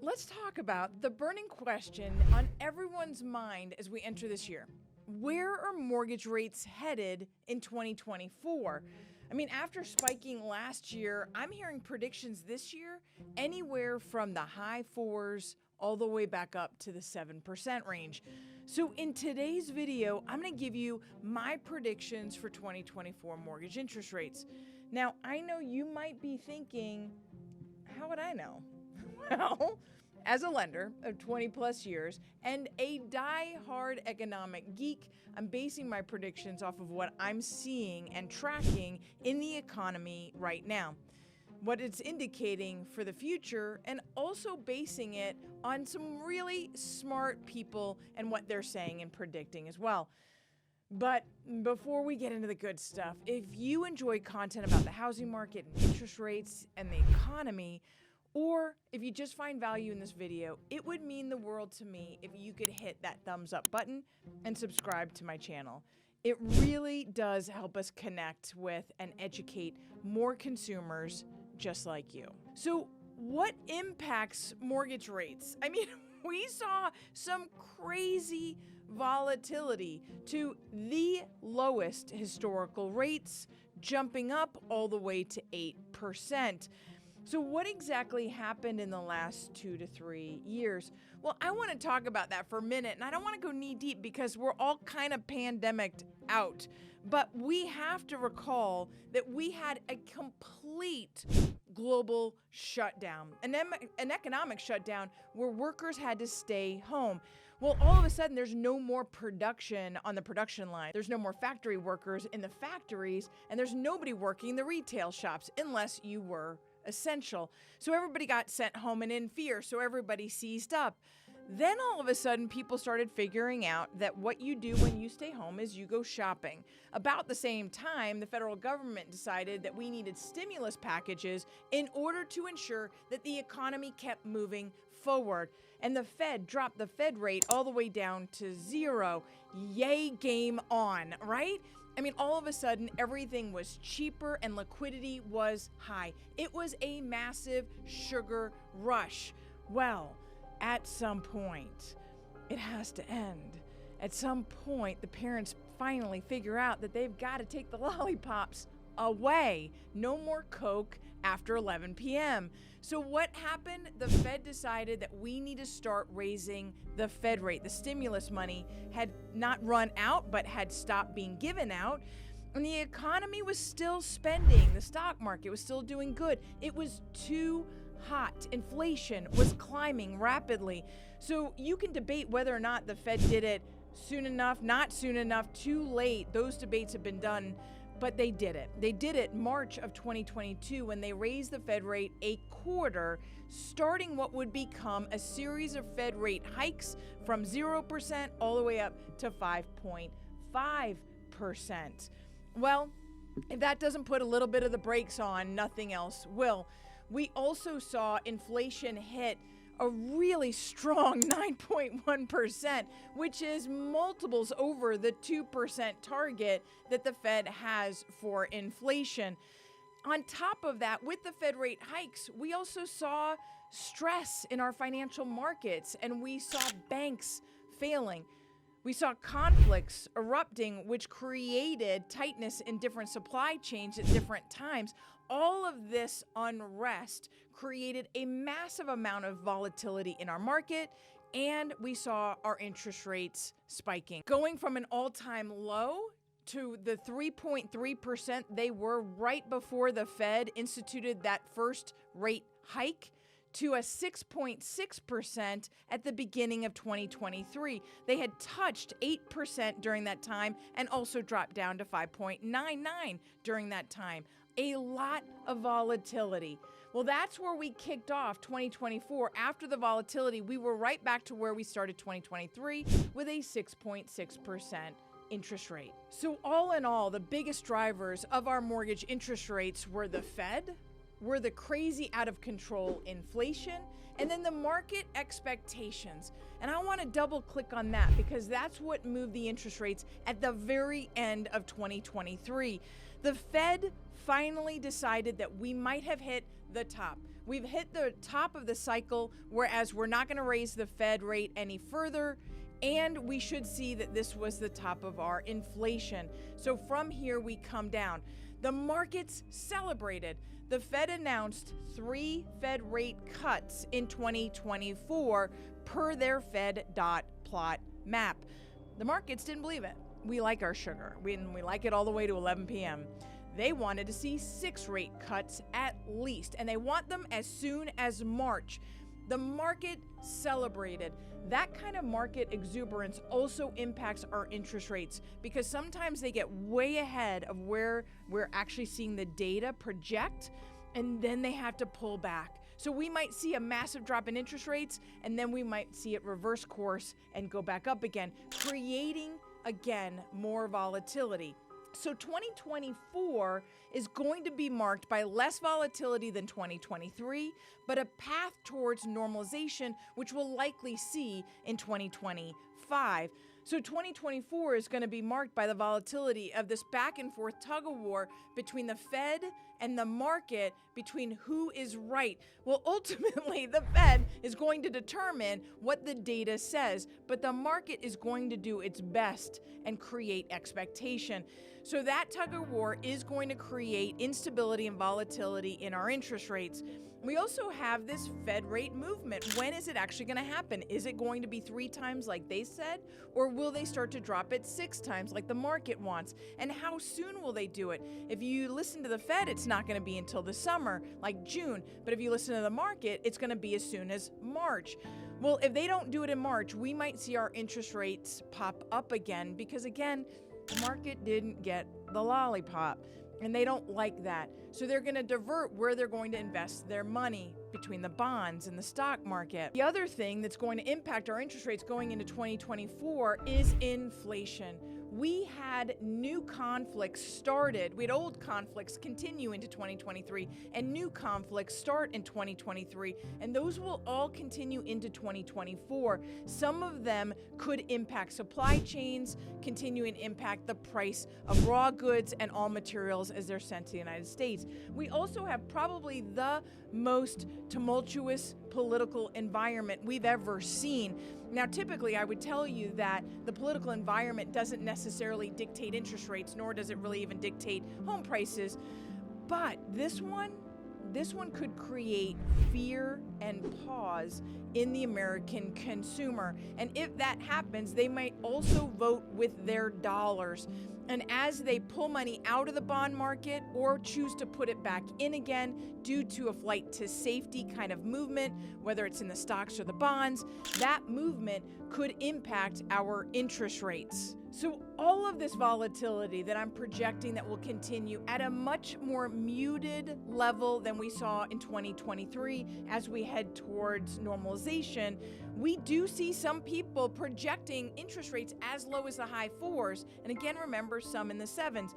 Let's talk about the burning question on everyone's mind as we enter this year. Where are mortgage rates headed in 2024? I mean, after spiking last year, I'm hearing predictions this year anywhere from the high 4s all the way back up to the 7% range. So in today's video, I'm going to give you my predictions for 2024 mortgage interest rates. Now, I know you might be thinking, how would I know? Well, as a lender of 20 plus years and a die-hard economic geek, I'm basing my predictions off of what I'm seeing and tracking in the economy right now, what it's indicating for the future, and also basing it on some really smart people and what they're saying and predicting as well. But before we get into the good stuff, if you enjoy content about the housing market and interest rates and the economy, or if you just find value in this video, it would mean the world to me if you could hit that thumbs up button and subscribe to my channel. It really does help us connect with and educate more consumers just like you. So what impacts mortgage rates? I mean, we saw some crazy volatility to the lowest historical rates, jumping up all the way to 8%. So what exactly happened in the last 2 to 3 years? Well, I want to talk about that for a minute, and I don't want to go knee deep because we're all kind of pandemicked out. But we have to recall that we had a complete global shutdown, an economic shutdown where workers had to stay home. Well, all of a sudden, there's no more production on the production line. There's no more factory workers in the factories, and there's nobody working the retail shops unless you were essential. So everybody got sent home and in fear, so everybody seized up. Then all of a sudden, people started figuring out that what you do when you stay home is you go shopping. About the same time, the federal government decided that we needed stimulus packages in order to ensure that the economy kept moving forward. And the Fed dropped the Fed rate all the way down to 0. Yay, game on, right? I mean, all of a sudden, everything was cheaper and liquidity was high. It was a massive sugar rush. Well, at some point, it has to end. At some point, the parents finally figure out that they've got to take the lollipops away. No more Coke after 11 p.m. So what happened? The Fed decided that we need to start raising the Fed rate. The stimulus money had not run out, but had stopped being given out. And the economy was still spending. The stock market was still doing good. It was too hot. Inflation was climbing rapidly. So you can debate whether or not the Fed did it soon enough, not soon enough, too late. Those debates have been done. But they did it. They did it March of 2022 when they raised the Fed rate a quarter, starting what would become a series of Fed rate hikes from 0% all the way up to 5.5%. Well, if that doesn't put a little bit of the brakes on, nothing else will. We also saw inflation hit a really strong 9.1%, which is multiples over the 2% target that the Fed has for inflation. On top of that, with the Fed rate hikes, we also saw stress in our financial markets, and we saw banks failing. We saw conflicts erupting, which created tightness in different supply chains at different times. All of this unrest created a massive amount of volatility in our market, and we saw our interest rates spiking, going from an all-time low to the 3.3% they were right before the Fed instituted that first rate hike, to a 6.6% at the beginning of 2023. They had touched 8% during that time and also dropped down to 5.99 during that time. A lot of volatility. Well, that's where we kicked off 2024. After the volatility, we were right back to where we started 2023 with a 6.6% interest rate. So all in all, the biggest drivers of our mortgage interest rates were the Fed, were the crazy out of control inflation, and then the market expectations. And I want to double click on that because that's what moved the interest rates at the very end of 2023. The Fed finally decided that we might have hit the top. we've hit the top of the cycle, whereas we're not going to raise the Fed rate any further. And we should see that this was the top of our inflation. So from here, we come down. The markets celebrated. The Fed announced 3 Fed rate cuts in 2024 per their Fed dot plot map. The markets didn't believe it. We like our sugar. We like it all the way to 11 p.m. They wanted to see 6 rate cuts at least, and they want them as soon as March. The market celebrated. That kind of market exuberance also impacts our interest rates because sometimes they get way ahead of where we're actually seeing the data project, and then they have to pull back. So we might see a massive drop in interest rates, and then we might see it reverse course and go back up again, creating, again, more volatility. So 2024 is going to be marked by less volatility than 2023, but a path towards normalization, which we'll likely see in 2025. So 2024 is going to be marked by the volatility of this back and forth tug of war between the Fed and the market, between who is right. Well, ultimately, the Fed is going to determine what the data says, but the market is going to do its best and create expectation. So that tug of war is going to create instability and volatility in our interest rates. We also have this Fed rate movement. When is it actually going to happen? Is it going to be 3 times like they said, or will they start to drop it 6 times like the market wants? And how soon will they do it? If you listen to the Fed, it's not going to be until the summer, like June. But if you listen to the market, it's going to be as soon as March. Well, if they don't do it in March, we might see our interest rates pop up again because, again, the market didn't get the lollipop, and they don't like that. So they're going to divert where they're going to invest their money between the bonds and the stock market. The other thing that's going to impact our interest rates going into 2024 is inflation. We had new conflicts started. We had old conflicts continue into 2023 and new conflicts start in 2023, and those will all continue into 2024. Some of them could impact supply chains, continuing to impact the price of raw goods and all materials as they're sent to the United States. We also have probably the most tumultuous political environment we've ever seen. Now, typically, I would tell you that the political environment doesn't necessarily dictate interest rates, nor does it really even dictate home prices. But this one could create fear and pause in the American consumer. And if that happens, they might also vote with their dollars. And as they pull money out of the bond market or choose to put it back in again due to a flight to safety kind of movement, whether it's in the stocks or the bonds, that movement could impact our interest rates. So all of this volatility that I'm projecting that will continue at a much more muted level than we saw in 2023 as we head towards normalization, we do see some people projecting interest rates as low as the high 4s. And again, remember, some in the 7s.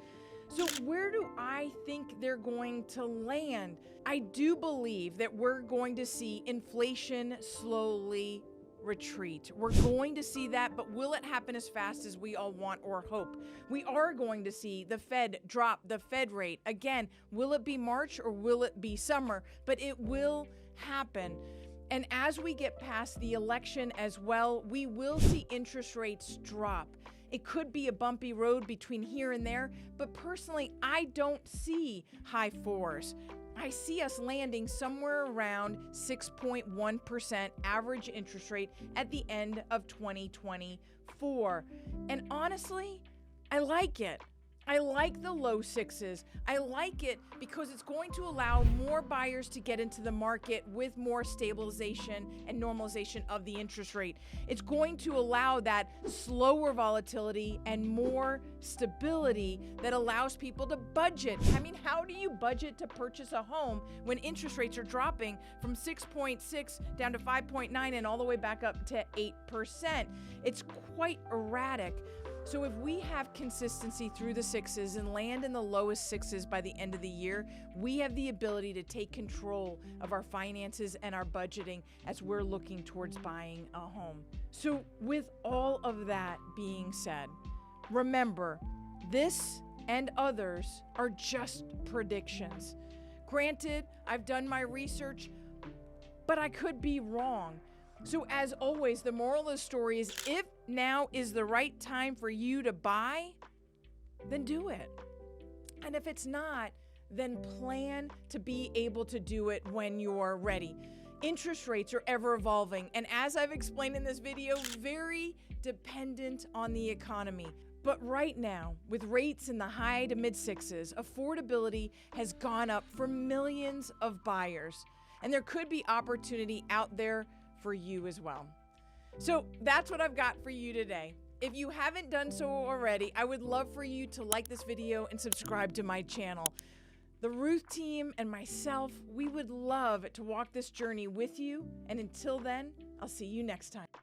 So where do I think they're going to land? I do believe that we're going to see inflation slowly retreat. We're going to see that, but will it happen as fast as we all want or hope? We are going to see the Fed drop the Fed rate. Again, will it be March or will it be summer? But it will happen. And as we get past the election as well, we will see interest rates drop. It could be a bumpy road between here and there, but personally, I don't see high 4s. I see us landing somewhere around 6.1% average interest rate at the end of 2024. And honestly, I like it. I like the low 6s. I like it because it's going to allow more buyers to get into the market with more stabilization and normalization of the interest rate. It's going to allow that slower volatility and more stability that allows people to budget. I mean, how do you budget to purchase a home when interest rates are dropping from 6.6 down to 5.9 and all the way back up to 8%? It's quite erratic. So if we have consistency through the 6s and land in the lowest 6s by the end of the year, we have the ability to take control of our finances and our budgeting as we're looking towards buying a home. So with all of that being said, remember, this and others are just predictions. Granted, I've done my research. but I could be wrong. So as always, the moral of the story is if now is the right time for you to buy, then do it. And if it's not, then plan to be able to do it when you're ready. Interest rates are ever evolving, and as I've explained in this video, very dependent on the economy. But right now, with rates in the high to mid sixes, affordability has gone up for millions of buyers, and there could be opportunity out there for you as well. So that's what I've got for you today. If you haven't done so already, I would love for you to like this video and subscribe to my channel. The Rueth team and myself, we would love to walk this journey with you. And until then, I'll see you next time.